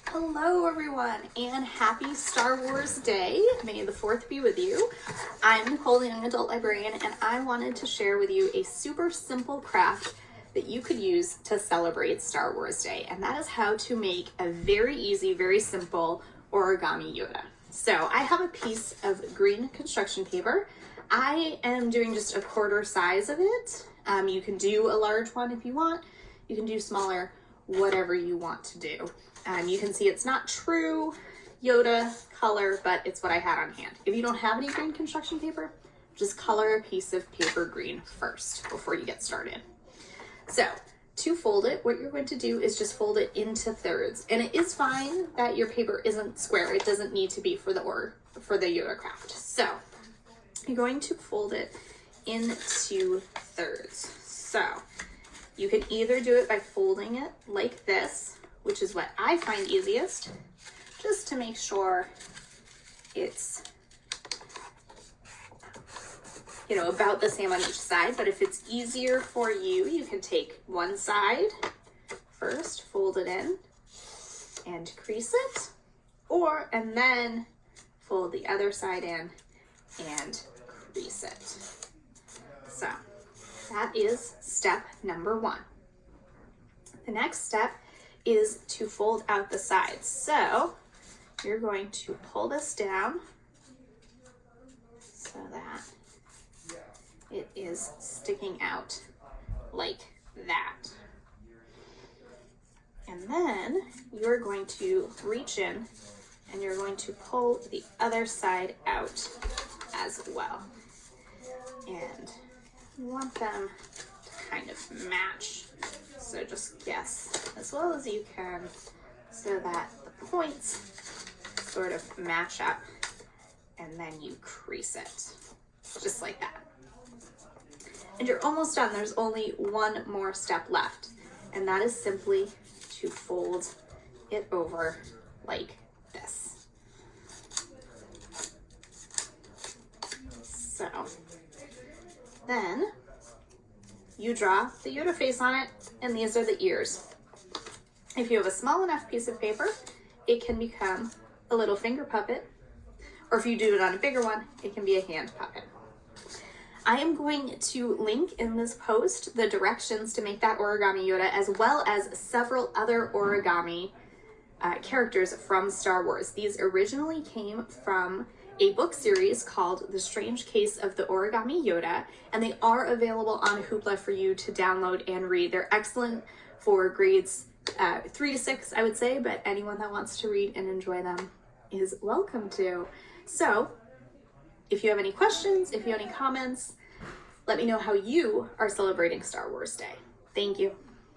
Hello everyone, and happy Star Wars Day. May the 4th be with you. I'm Nicole, the young adult librarian, and I wanted to share with you a super simple craft that you could use to celebrate Star Wars Day, and that is how to make a very easy, very simple origami Yoda. So I have a piece of green construction paper. I am doing just a quarter size of it. You can do a large one if you want. You can do smaller, whatever you want to do. You can see it's not true Yoda color, but it's what I had on hand. If you don't have any green construction paper, just color a piece of paper green first before you get started. So to fold it, what you're going to do is just fold it into thirds. And it is fine that your paper isn't square. It doesn't need to be for the Yoda craft. So you're going to fold it into thirds. So you can either do it by folding it like this, which is what I find easiest, just to make sure it's, about the same on each side. But if it's easier for you, you can take one side first, fold it in and crease it, and then fold the other side in and crease it. So that is step number 1. The next step is to fold out the sides. So you're going to pull this down so that it is sticking out like that. And then you're going to reach in and you're going to pull the other side out as well. And you want them to kind of match. So just guess as well as you can so that the points sort of match up, and then you crease it just like that. And you're almost done. There's only one more step left, and that is simply to fold it over like this. So then you draw the Yoda face on it, and these are the ears. If you have a small enough piece of paper, it can become a little finger puppet, or if you do it on a bigger one, it can be a hand puppet. I am going to link in this post the directions to make that origami Yoda, as well as several other origami characters from Star Wars. These originally came from a book series called The Strange Case of the Origami Yoda, and they are available on Hoopla for you to download and read. They're excellent for grades 3 to 6, I would say, but anyone that wants to read and enjoy them is welcome to. So if you have any questions, if you have any comments, let me know how you are celebrating Star Wars Day. Thank you.